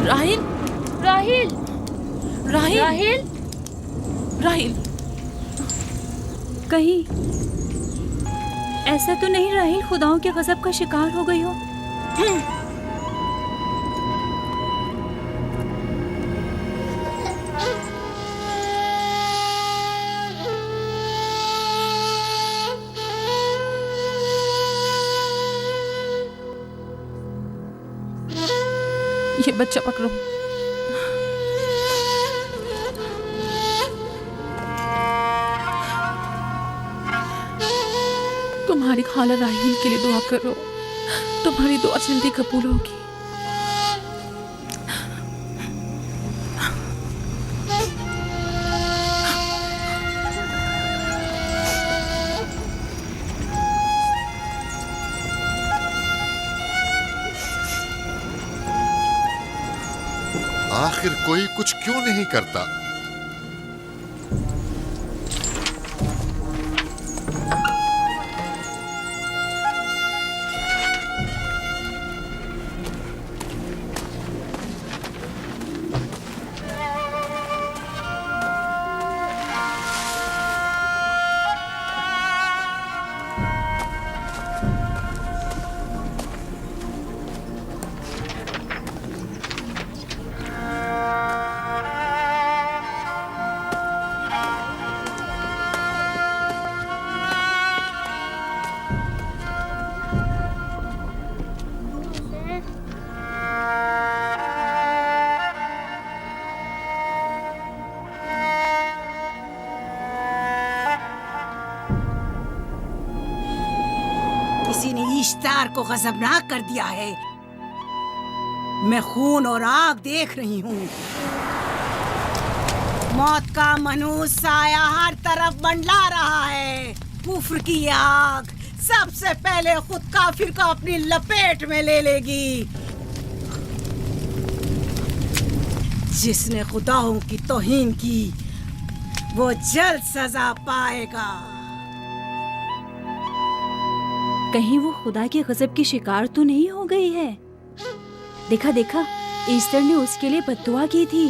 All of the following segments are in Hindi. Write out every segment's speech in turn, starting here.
राहिल, राहिल, राहिल, राहिल, राहिल। कहीं ऐसा तो नहीं राहिल खुदाओं के गजब का शिकार हो गई हो? ये बच्चा पकड़ो। तुम्हारी खाला राहील के लिए दुआ करो, तुम्हारी दुआ जल्दी कबूल होगी। आखिर कोई कुछ क्यों नहीं करता? किसी ने इश्तार को गजबनाक कर दिया है। मैं खून और आग देख रही हूँ। मौत का मनहूस साया हर तरफ मंडला रहा है। कुफ्र की आग सबसे पहले खुद काफिर को अपनी लपेट में ले लेगी। जिसने खुदाओं की तौहीन की वो जल्द सजा पाएगा। कहीं वो खुदा के गजब की शिकार तो नहीं हो गई है? देखा देखा, ईस्टर ने उसके लिए बद्दुआ की थी।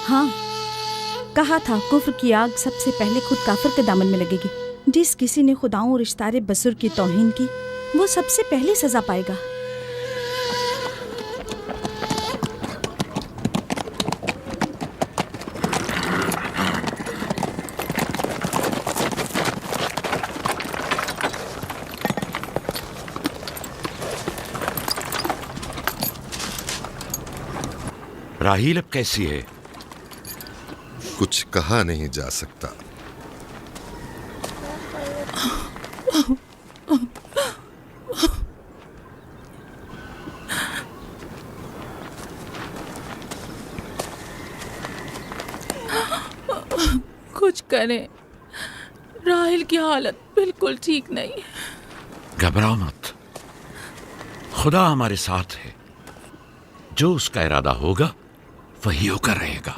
हाँ, कहा था कुफ्र की आग सबसे पहले खुद काफिर के दामन में लगेगी। जिस किसी ने खुदाओं और इश्तारे बसुर की तौहीन की वो सबसे पहले सजा पाएगा। राहील अब कैसी है? कुछ कहा नहीं जा सकता। कुछ करें, राहिल की हालत बिल्कुल ठीक नहीं है। घबराओ मत, खुदा हमारे साथ है। जो उसका इरादा होगा वही होकर रहेगा।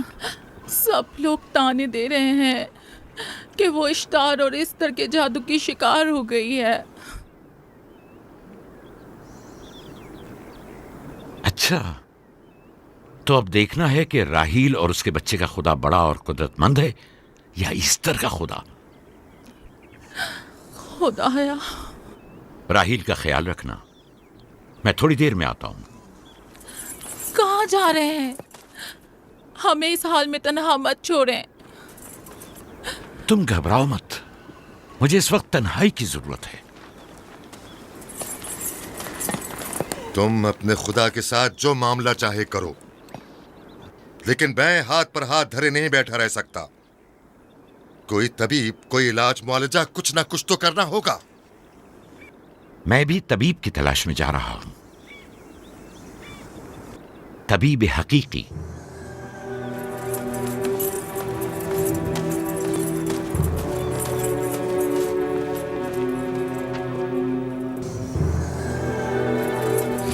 सब लोग ताने दे रहे हैं कि वो इश्तार और इस्तर के जादू की शिकार हो गई है। अच्छा, तो अब देखना है कि राहील और उसके बच्चे का खुदा बड़ा और कुदरतमंद है या ईस्टर का खुदा। खुदाया, राहील का ख्याल रखना। मैं थोड़ी देर में आता हूं। कहाँ जा रहे हैं? हमें इस हाल में तन्हा मत छोड़ें। तुम घबराओ मत, मुझे इस वक्त तन्हाई की जरूरत है। तुम अपने खुदा के साथ जो मामला चाहे करो, लेकिन मैं हाथ पर हाथ धरे नहीं बैठा रह सकता। कोई तबीब, कोई इलाज मुआलजा, कुछ ना कुछ तो करना होगा। मैं भी तबीब की तलाश में जा रहा हूं। तबीब हकीकी।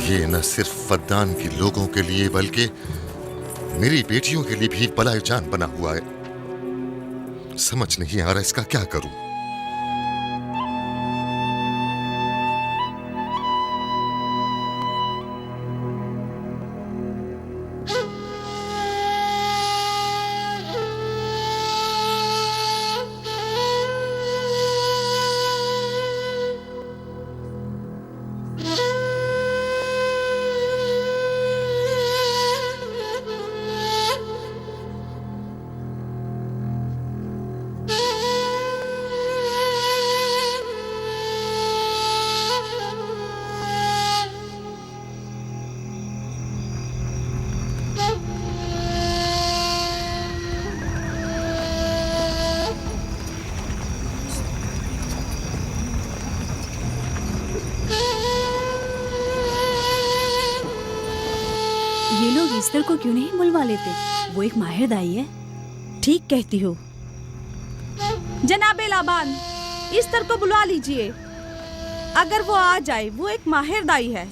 ये न सिर्फ फद्दान के लोगों के लिए बल्कि मेरी बेटियों के लिए भी बलाए जान बना हुआ है। समझ नहीं आ रहा इसका क्या करूं। ये लोग ईस्टर को क्यों नहीं बुलवा लेते? वो एक माहिर दाई है। ठीक कहती हो। जनाबे लाबान, ईस्टर को बुला लीजिए। अगर वो आ जाए, वो एक माहिर दाई है।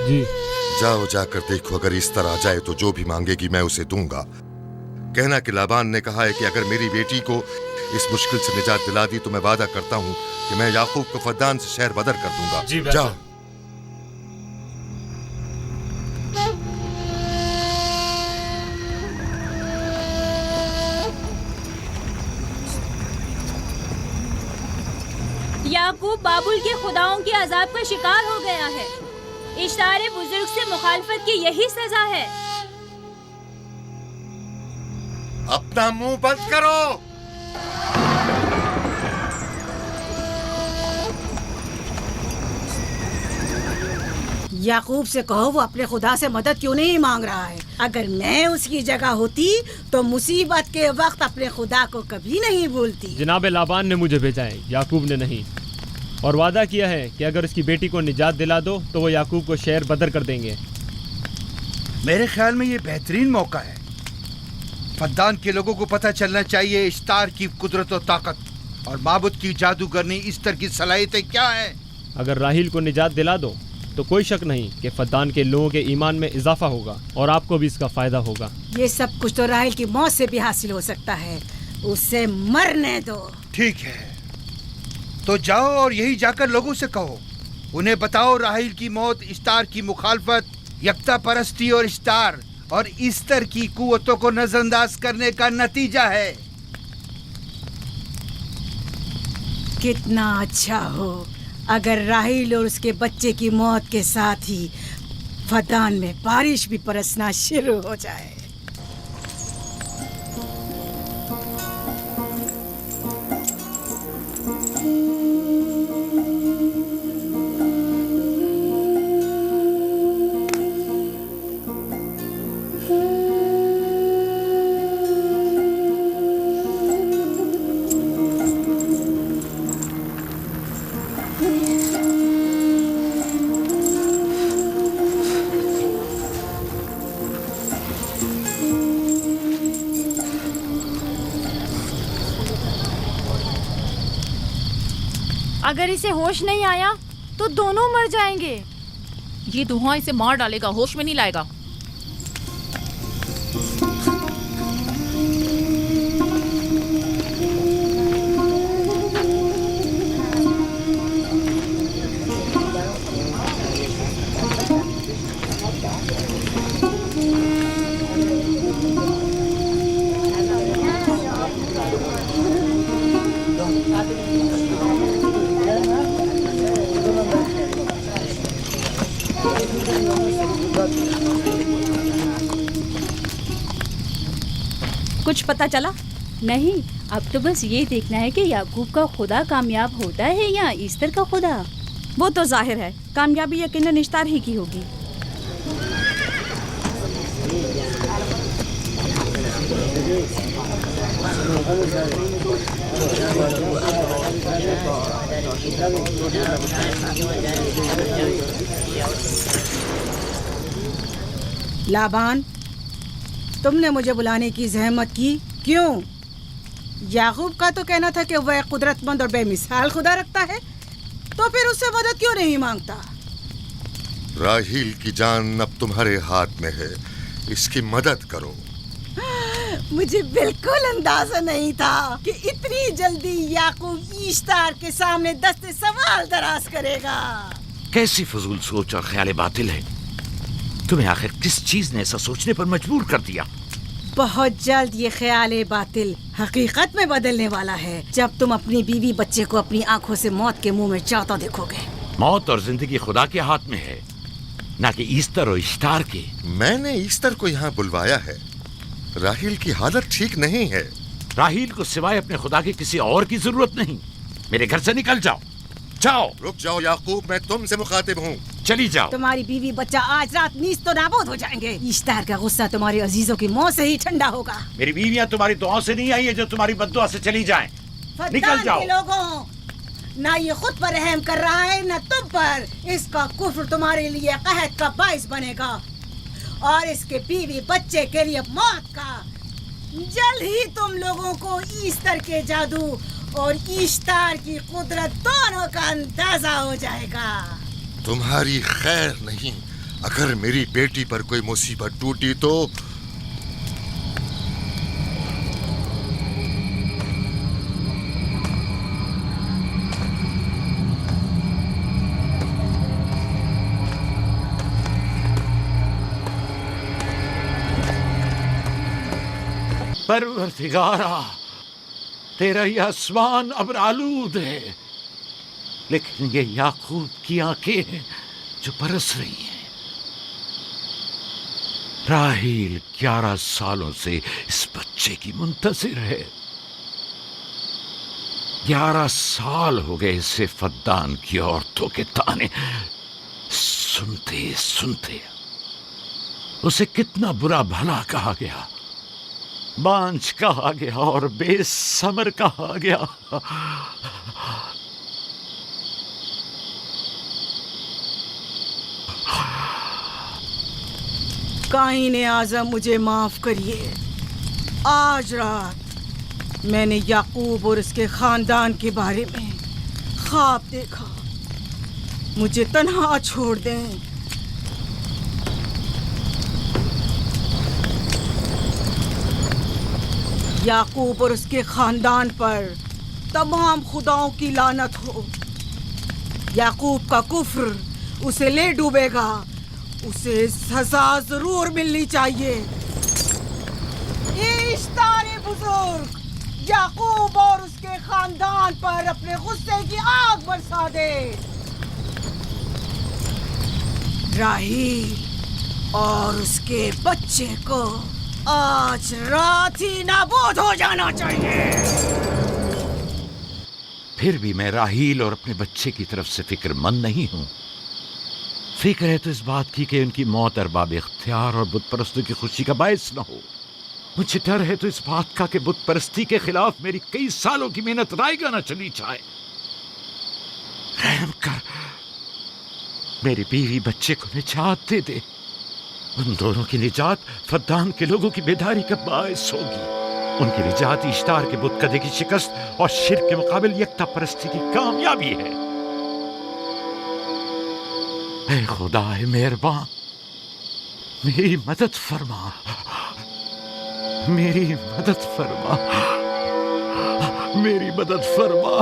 जी जाओ, जाकर देखो, अगर इस तरह आ जाए तो जो भी मांगेगी मैं उसे दूंगा। कहना कि लाबान ने कहा है कि अगर मेरी बेटी को इस मुश्किल से निजात दिला दी तो मैं वादा करता हूँ कि मैं याकूब को फद्दान से शहर बदर कर दूंगा। जी, जाओ। याकूब बाबुल के खुदाओं के अजाब का शिकार हो गया है। इश्तारे बुजुर्ग से मुखालफत की यही सजा है। अपना मुंह बंद करो। याकूब से कहो वो अपने खुदा से मदद क्यों नहीं मांग रहा है। अगर मैं उसकी जगह होती तो मुसीबत के वक्त अपने खुदा को कभी नहीं भूलती। जनाब लाबान ने मुझे भेजा है, याकूब ने नहीं। और वादा किया है कि अगर उसकी बेटी को निजात दिला दो तो वो याकूब को शहर बदर कर देंगे। मेरे ख्याल में ये बेहतरीन मौका है। फद्दान के लोगों को पता चलना चाहिए इश्तार की कुदरत और ताकत और माबुद की जादूगरनी इश्तर की सलाहियतें क्या है। अगर राहील को निजात दिला दो तो कोई शक नहीं कि फद्दान के लोगों के ईमान में इजाफा होगा और आपको भी इसका फायदा होगा। ये सब कुछ तो राहिल की मौत से भी हासिल हो सकता है। उसे मरने दो। ठीक है, तो जाओ और यही जाकर लोगों से कहो, उन्हें बताओ राहील की मौत इश्तार की मुखालफत, यकता परस्ती और इश्तार और इस्तर की कुव्वतों को नजरअंदाज करने का नतीजा है। कितना अच्छा हो अगर राहील और उसके बच्चे की मौत के साथ ही फद्दान में बारिश भी बरसना शुरू हो जाए। अगर इसे होश नहीं आया तो दोनों मर जाएंगे। ये धुआं इसे मार डालेगा, होश में नहीं लाएगा। कुछ पता चला? नहीं, अब तो बस ये देखना है कि याकूब का खुदा कामयाब होता है या ईस्टर का खुदा। वो तो जाहिर है कामयाबी यकीनन इश्तार ही की होगी। लाबान, तुमने मुझे बुलाने की जहमत की क्यों? याकूब का तो कहना था कि वह कुदरतमंद और बेमिसाल खुदा रखता है, तो फिर उससे मदद क्यों नहीं मांगता? राहील की जान अब तुम्हारे हाथ में है, इसकी मदद करो। मुझे बिल्कुल अंदाजा नहीं था कि इतनी जल्दी याकूब इश्तार के सामने दस्ते सवाल दराज करेगा। कैसी फजूल सोच और ख्याल बातिल है। तुम्हें आखिर किस चीज ने ऐसा सोचने पर मजबूर कर दिया? बहुत जल्द ये ख्याल बातिल हकीकत में बदलने वाला है, जब तुम अपनी बीवी बच्चे को अपनी आंखों से मौत के मुंह में जाता देखोगे। मौत और जिंदगी खुदा के हाथ में है, ना कि ईस्टर और इश्तार के। मैंने ईस्टर को यहाँ बुलवाया है। राहील की हालत ठीक नहीं है। राहील को सिवाय अपने खुदा के किसी और की जरूरत नहीं। मेरे घर से निकल जाओ। जाओ। रुक जाओ याकूब, मैं तुमसे मुखातिब हूँ। चली जाओ। तुम्हारी बीवी बच्चा आज रात नीज तो नाबूद हो जाएंगे। इश्तार का गुस्सा तुम्हारे अजीजों की मौत से ही ठंडा होगा। मेरी बीवियां तुम्हारी दुआओं से नहीं आई है जो तुम्हारी बद्दुआ से चली जाएं। निकल जाओ। लोगों, ना ये खुद पर रहम कर रहा है ना तुम पर। इसका कुफ्र तुम्हारे लिए कहत का बाइस बनेगा और इसके बीवी बच्चे के लिए मौत का। जल्द ही तुम लोगों को ईस्टर के जादू और ईश्तार की कुदरत दोनों का अंदाजा हो जाएगा। तुम्हारी खैर नहीं। अगर मेरी बेटी पर कोई मुसीबत टूटी तो परवरदिगारा, तेरा ये आसमान अब आलूद है, लेकिन ये याकूब की आंखें हैं जो बरस रही हैं। राहील 11 सालों से इस बच्चे की मुंतजिर है। 11 साल हो गए इसे फद्दान की औरतों के ताने सुनते सुनते। उसे कितना बुरा भला कहा गया, बांझ कहा गया और बेसमर कहा गया। काईने आज़म, मुझे माफ करिए। आज रात मैंने याकूब और उसके खानदान के बारे में ख्वाब देखा। मुझे तन्हा छोड़ दें। याकूब और उसके खानदान पर तमाम खुदाओं की लानत हो। याकूब का कुफ्र उसे ले डूबेगा। उसे सजा जरूर मिलनी चाहिए। इश्तारे बुजुर्ग, याकूब और उसके खानदान पर अपने गुस्से की आग बरसा दे। राहील और उसके बच्चे को आज रात ही नाबूद हो जाना चाहिए। फिर भी मैं राहील और अपने बच्चे की तरफ से फिक्रमंद नहीं हूं। फिक्र है तो इस बात की कि उनकी मौत अरबाब इख्तियार और बुत परस्तों की खुशी का बायस न हो। मुझे डर है तो इस बात का कि बुत परस्ती के खिलाफ मेरी कई सालों की मेहनत रायगा न चली जाए। रहम कर, मेरी बीवी बच्चे को निजात दे दे। उन दोनों की निजात फद्दान के लोगों की बेदारी का बायस होगी। उनकी निजात इश्तार के बुत कदे की शिकस्त और शिर्क के मुकाबिल यकता परस्ती की कामयाबी है। ऐ खुदा मेहरबान, मेरी मदद फरमा, मेरी मदद फरमा, मेरी मदद फरमा।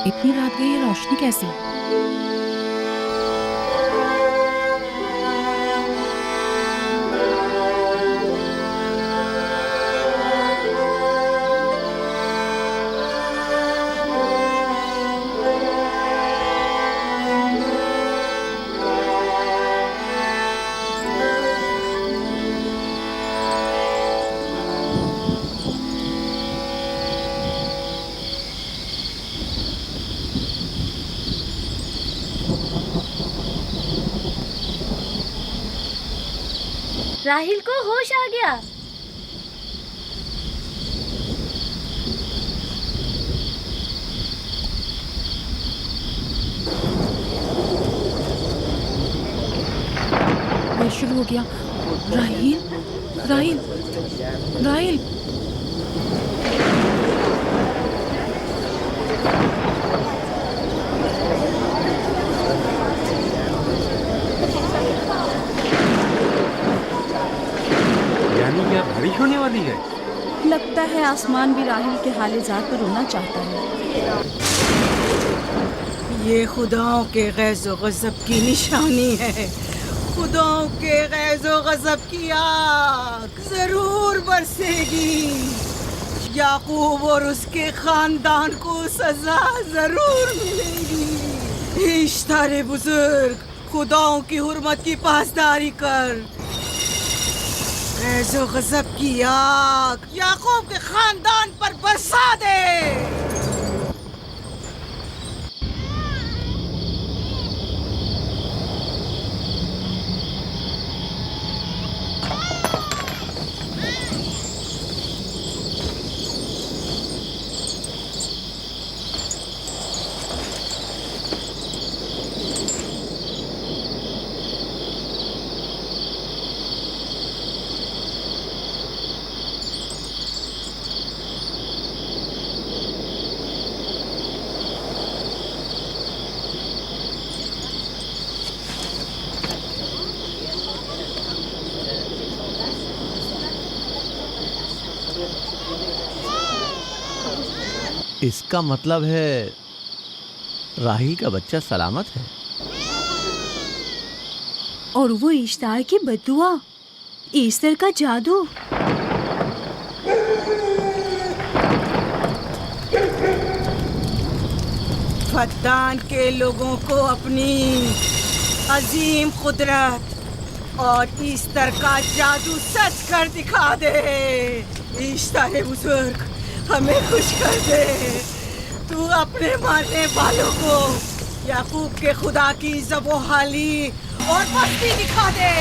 इतनी रात गई, ये रोशनी कैसी? राहिल को होश आ गया। ये शुरू हो गया। राहिल, राहिल, राहिल। यानी क्या बारिश होने वाली है? लगता है आसमान भी राहिल के हाले ज़ात पर रोना चाहता है। ये खुदाओं के गैज़ो गज़ब की निशानी है। खुदाओं के गैज़ो गज़ब की आग जरूर बरसेगी। याकूब और उसके खानदान को सजा जरूर मिलेगी। इश्तारे बुजुर्ग, खुदाओं की हुर्मत की पासदारी कर। गैज़ो गज़ब की आग याकूब के खानदान पर बरसा दे। इसका मतलब है राही का बच्चा सलामत है। और वो इश्तार की बदुआ, ईस्टर का जादू। फद्दान के लोगों को अपनी अजीम कुदरत और ईस्टर का जादू सच कर दिखा दे। ईस्टर बुजुर्ग, हमें खुश कर दे। तू अपने मारने वालों को याकूब के खुदा की ज़बोहाली और मस्ती दिखा दे।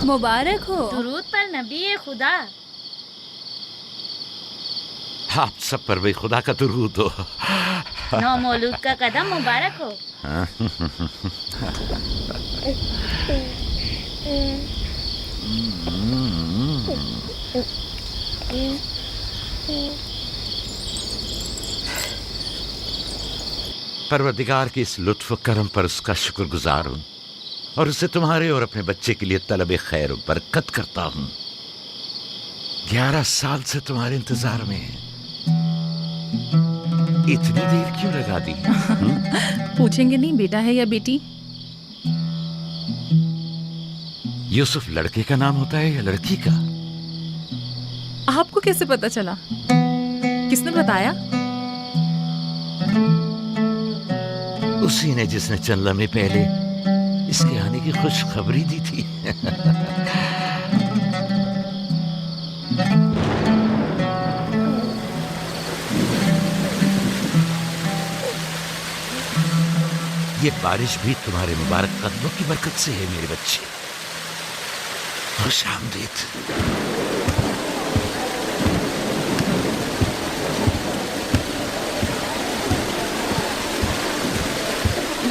मुबारक हो। दुरूद पर नबी खुदा। आप सब पर भी खुदा का दुरूद हो। नौ मौलूद का कदम मुबारक हो। परवरदिगार की इस लुत्फ करम पर उसका शुक्रगुजार हूँ और उसे तुम्हारे और अपने बच्चे के लिए तलब खैर और बरकत करता हूँ। 11 साल से तुम्हारे इंतजार में है। इतनी देर क्यों लगा दी? पूछेंगे नहीं बेटा है या बेटी? यूसुफ लड़के का नाम होता है या लड़की का? आपको कैसे पता चला? किसने बताया? उसी ने जिसने चंद लम्हे पहले इसके आने की खुशखबरी दी थी। ये बारिश भी तुम्हारे मुबारक कदमों की बरकत से है मेरे बच्चे। खुश आमदीद।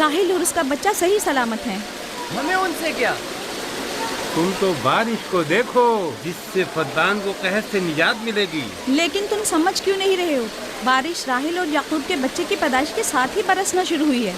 राहिल और उसका बच्चा सही सलामत हैं। हमें उनसे क्या? तुम तो बारिश को देखो, जिससे फद्दान को कहर से निजात मिलेगी। लेकिन तुम समझ क्यों नहीं रहे हो? बारिश राहिल और याकूब के बच्चे की पैदाइश के साथ ही बरसना शुरू हुई है।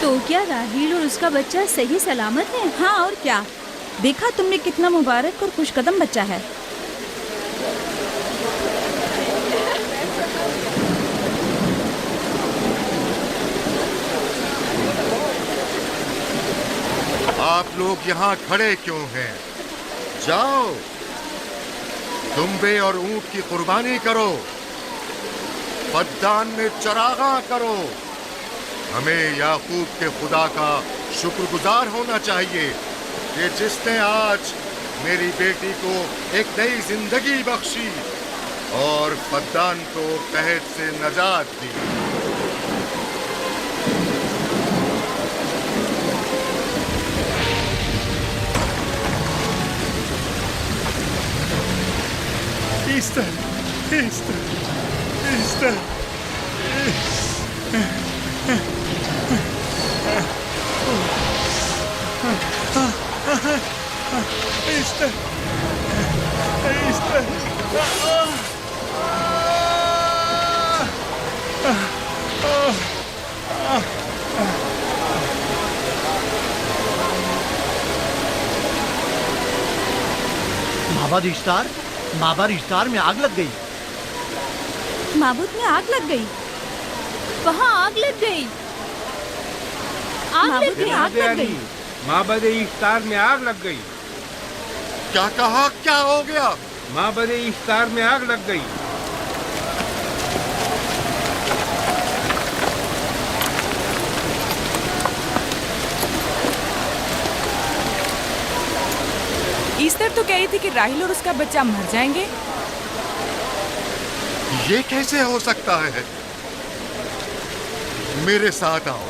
तो क्या राहिल और उसका बच्चा सही सलामत है? हाँ, और क्या? देखा तुमने कितना मुबारक और खुशकदम बच्चा है। आप लोग यहाँ खड़े क्यों हैं? जाओ, दुम्बे और ऊंट की कुर्बानी करो, फद्दान में चरागा करो। हमें याकूब के खुदा का शुक्रगुजार होना चाहिए कि जिसने आज मेरी बेटी को एक नई जिंदगी बख्शी और फद्दान को कहर से नजात दी। ईस्टर, ईस्टर, ईस्टर। ईस्टर, ईस्टर। माबाद इश्तार में आग लग गई। माबूद में आग लग गई। वहाँ आग लग गई। माबूद में आग लग गई। माबद इफ्तार में आग लग गई। क्या कहा? क्या हो गया? माबद इफ्तार में आग लग गई। ईस्टर तो कह रही थी कि राहिल और उसका बच्चा मर जाएंगे। ये कैसे हो सकता है? मेरे साथ आओ।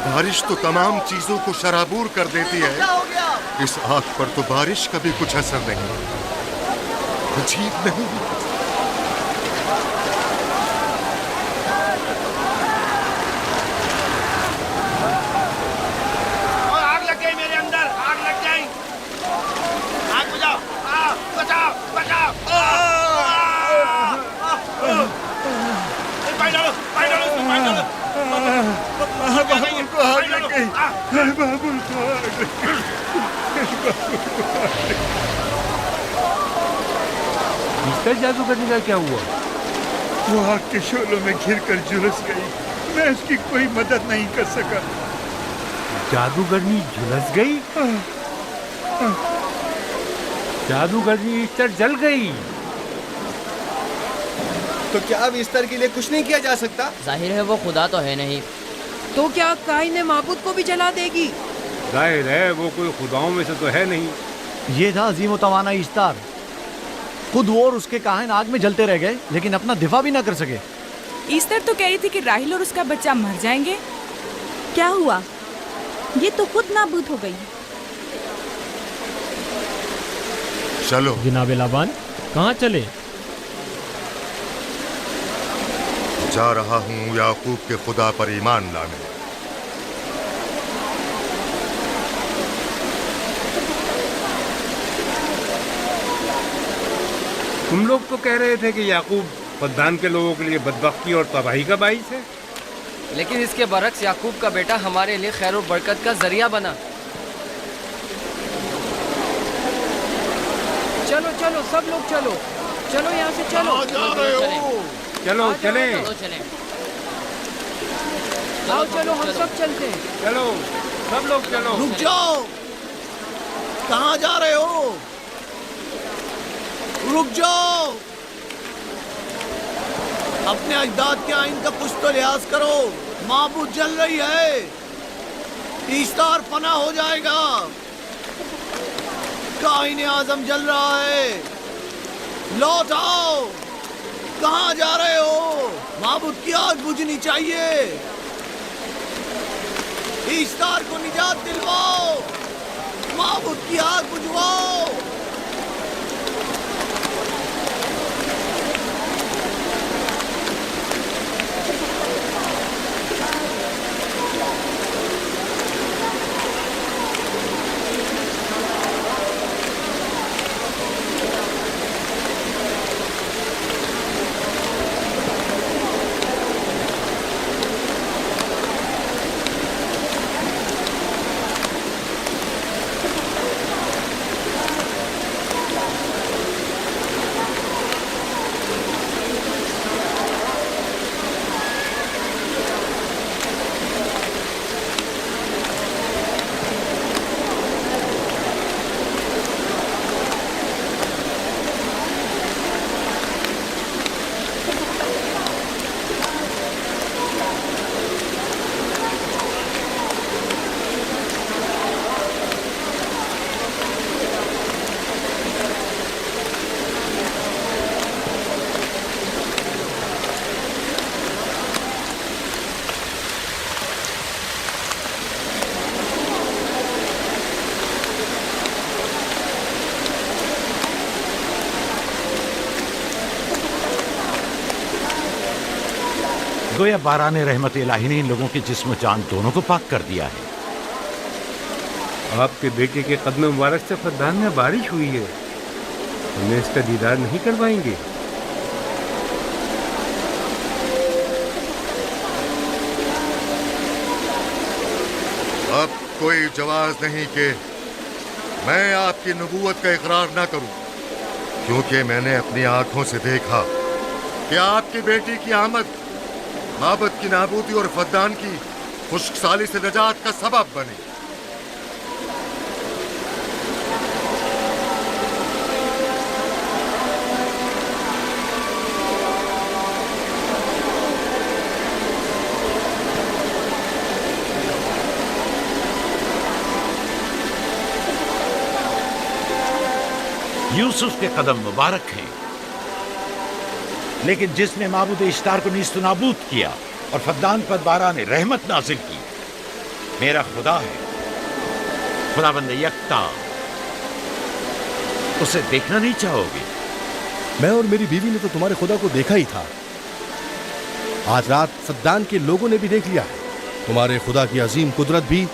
बारिश तो तमाम चीजों को शराबूर कर देती है। इस आग पर तो बारिश का भी कुछ असर नहीं। अजीब नहीं? आग लग गई मेरे अंदर, आग लग गई। आग बुझाओ, बचाओ, बचाओ। पानी डालो, पानी डालो, पानी डालो। बाबुल को आग लग गई। बाबुल को आग लग ईस्टर जादूगरनी का क्या हुआ? वो आग के शोलों में घिरकर झुलस गई। मैं उसकी कोई मदद नहीं कर सका। जादूगरनी झुलस गई? जादूगरनी ईस्टर जल गई। तो क्या अब ईस्टर के लिए कुछ नहीं किया जा सकता? जाहिर है वो खुदा तो है नहीं। तो क्या काइन ने माबूद को भी जला देगी? जाहिर है वो कोई खुदाओं में से तो है नहीं। ये था अजीम तवाना इश्तार। खुद वो और उसके काहिन आग में जलते रह गए, लेकिन अपना दिफा भी ना कर सके। ईस्टर तो कह रही थी कि राहिल और उसका बच्चा मर जाएंगे। क्या हुआ? ये तो खुद नाबूद हो गई। चलो जनाब लाबान, कहाँ चले? जा रहा हूँ याकूब के खुदा पर ईमान लाने। तुम लोग तो कह रहे थे कि याकूब फद्दान के लोगों के लिए बदबख्ती और तबाही का बाइस है। लेकिन इसके बरक्स याकूब का बेटा हमारे लिए खैर और बरकत का जरिया बना। चलो चलो सब लोग चलो, चलो यहाँ से चलो। चलो चले, आओ चलो हम सब चलते हैं। चलो सब लोग चलो। रुक जाओ, कहाँ जा रहे हो? रुक जाओ, अपने अजदाद के आइन का कुछ तो लिहाज करो। माबूद जल रही है, ईस्तार फना हो जाएगा। काइन आजम जल रहा है, लौट आओ। कहाँ जा रहे हो? माबूद की आग बुझनी चाहिए। ईस्तार को निजात दिलवाओ, माबूद की आग बुझवाओ। गोया बारान रहमत इलाही ने इन लोगों के जिस्म जान दोनों को पाक कर दिया है। आपके बेटे के कदम मुबारक से फद्दान में बारिश हुई है, हमें इसका दीदार नहीं करवाएंगे? अब कोई जवाज नहीं कि मैं आपकी नबूवत का इकरार ना करूं, क्योंकि मैंने अपनी आंखों से देखा कि आपकी बेटी की आमद माबद की नाबूदी और फद्दान की खुश्कसाली से नजात का सबब बनी। यूसुफ के कदम मुबारक हैं, लेकिन जिसने माबूद इश्तार को नीस्त नाबूद किया और फद्दान पर बारान रहमत नाजिल की, मेरा खुदा है, खुदाबंद यकता। उसे देखना नहीं चाहोगे? मैं और मेरी बीवी ने तो तुम्हारे खुदा को देखा ही था। आज रात फद्दान के लोगों ने भी देख लिया है तुम्हारे खुदा की अजीम कुदरत भी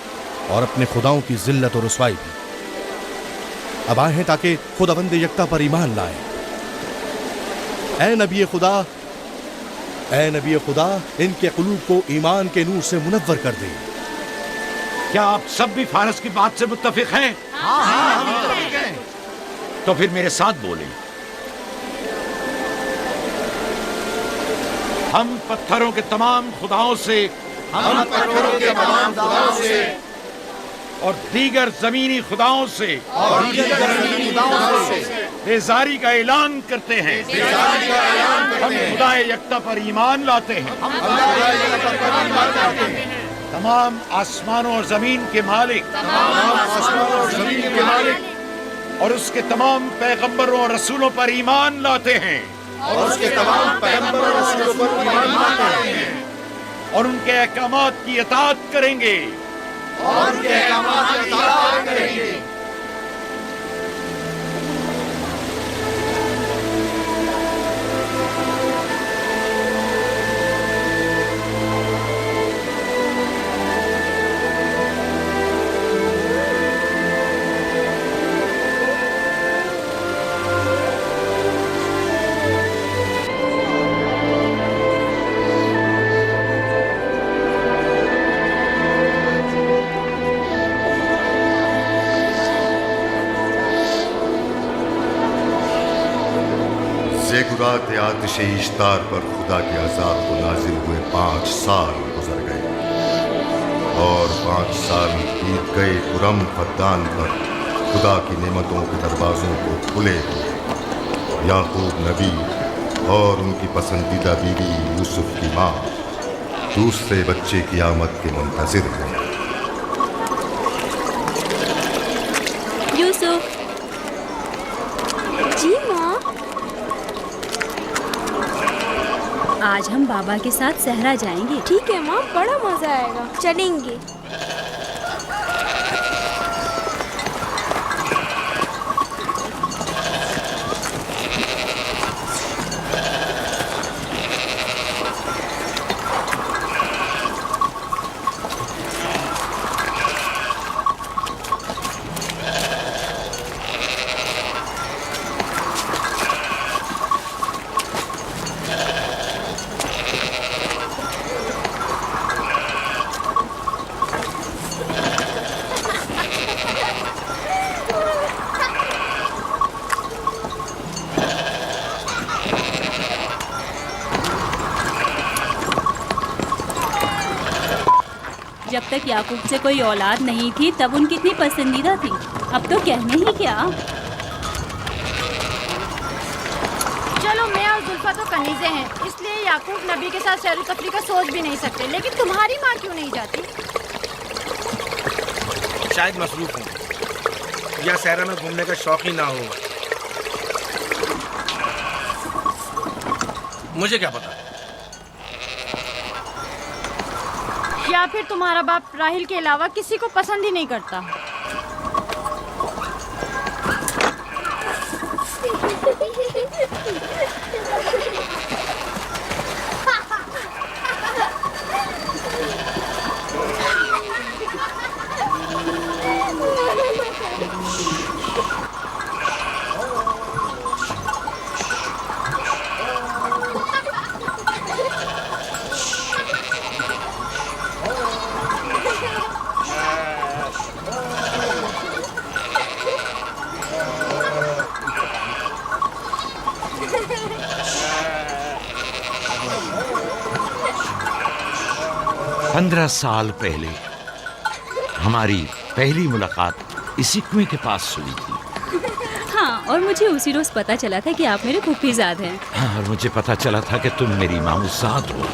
और अपने खुदाओं की जिल्लत और रुसवाई भी। अब आए हैं ताकि खुदाबंद यकता पर ईमान लाएं। ऐ नबी खुदा, इनके कुलूब को ईमान के नूर से मुनव्वर कर दे। क्या आप सब भी फारस की बात से मुत्तफिक हैं? हाँ, हम मुत्तफिक हैं। तो फिर मेरे साथ बोलें। हम पत्थरों के तमाम खुदाओं से और दीगर जमीनी खुदाओं से बेजारी का ऐलान करते हैं। हम खुदा यकता पर ईमान लाते हैं। तमाम आसमानों और जमीन के मालिक और उसके तमाम पैगंबरों और रसूलों पर ईमान लाते हैं और उनके अहकामात की इताअत करेंगे। मुलाकात आतिश इश्तार पर खुदा के अज़ाब को नाजिल हुए 5 साल गुजर गए और 5 साल बीत गए कुरम फद्दान पर खुदा की नेमतों के दरवाज़ों को खुले हुए। याकूब नबी और उनकी पसंदीदा बीवी यूसुफ की माँ दूसरे बच्चे की आमद के मुंतज़िर हैं। यूसुफ। जी माँ। आज हम बाबा के साथ सहरा जाएंगे। ठीक है माँ, बड़ा मजा आएगा, चलेंगे। जब तक याकूब से कोई औलाद नहीं थी तब उनकी इतनी पसंदीदा थी, अब तो कहने ही क्या। चलो मैं और जुल्फा तो कनीज़े हैं, इसलिए याकूब नबी के साथ सैर तफरी का सोच भी नहीं सकते, लेकिन तुम्हारी माँ क्यों नहीं जाती? शायद मसरूफ हूँ या सहरा में घूमने का शौक ही ना हो, मुझे क्या पता। या फिर तुम्हारा बाप राहिल के अलावा किसी को पसंद ही नहीं करता। पंद्रह साल पहले हमारी पहली मुलाकात इसी कुएं के पास हुई थी। हाँ, और मुझे उसी रोज पता चला था कि आप मेरे फूफीजाद हैं। हाँ, और मुझे पता चला था कि तुम मेरी मामूजाद हो।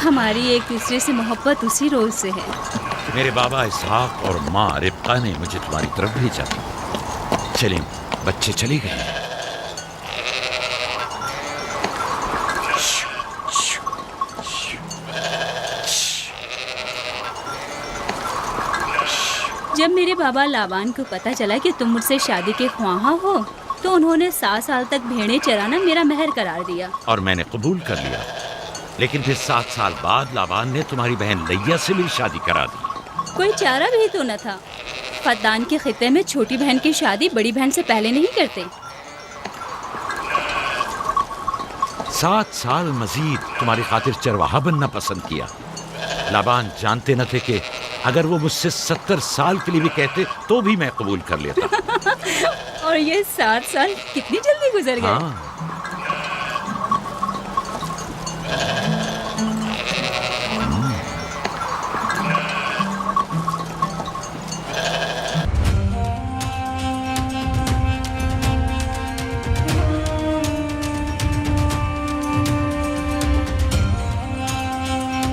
हमारी एक दूसरे से मोहब्बत उसी रोज से है। मेरे बाबा इसहाक और माँ रिब्का ने मुझे तुम्हारी तरफ भेजा। चलें, बच्चे चले गए। जब मेरे बाबा लाबान को पता चला कि तुम मुझसे शादी के ख्वाहा हो, तो उन्होंने 7 साल तक भेड़ें चराना मेरा महर करार दिया। और मैंने कबूल कर लिया। लेकिन फिर 7 साल बाद लाबान ने तुम्हारी बहन लैया से मेरी शादी करा दी। कोई चारा भी तो न था। फद्दान के खित्ते में छोटी बहन की शादी बड़ी बहन से पहले नहीं करते। 7 साल मजीद तुम्हारी खातिर चरवाहा बनना पसंद किया। लाबान जानते न थे कि अगर वो मुझसे 70 साल के लिए भी कहते तो भी मैं कबूल कर लेता। और ये 7 साल कितनी जल्दी गुजर गए। हाँ,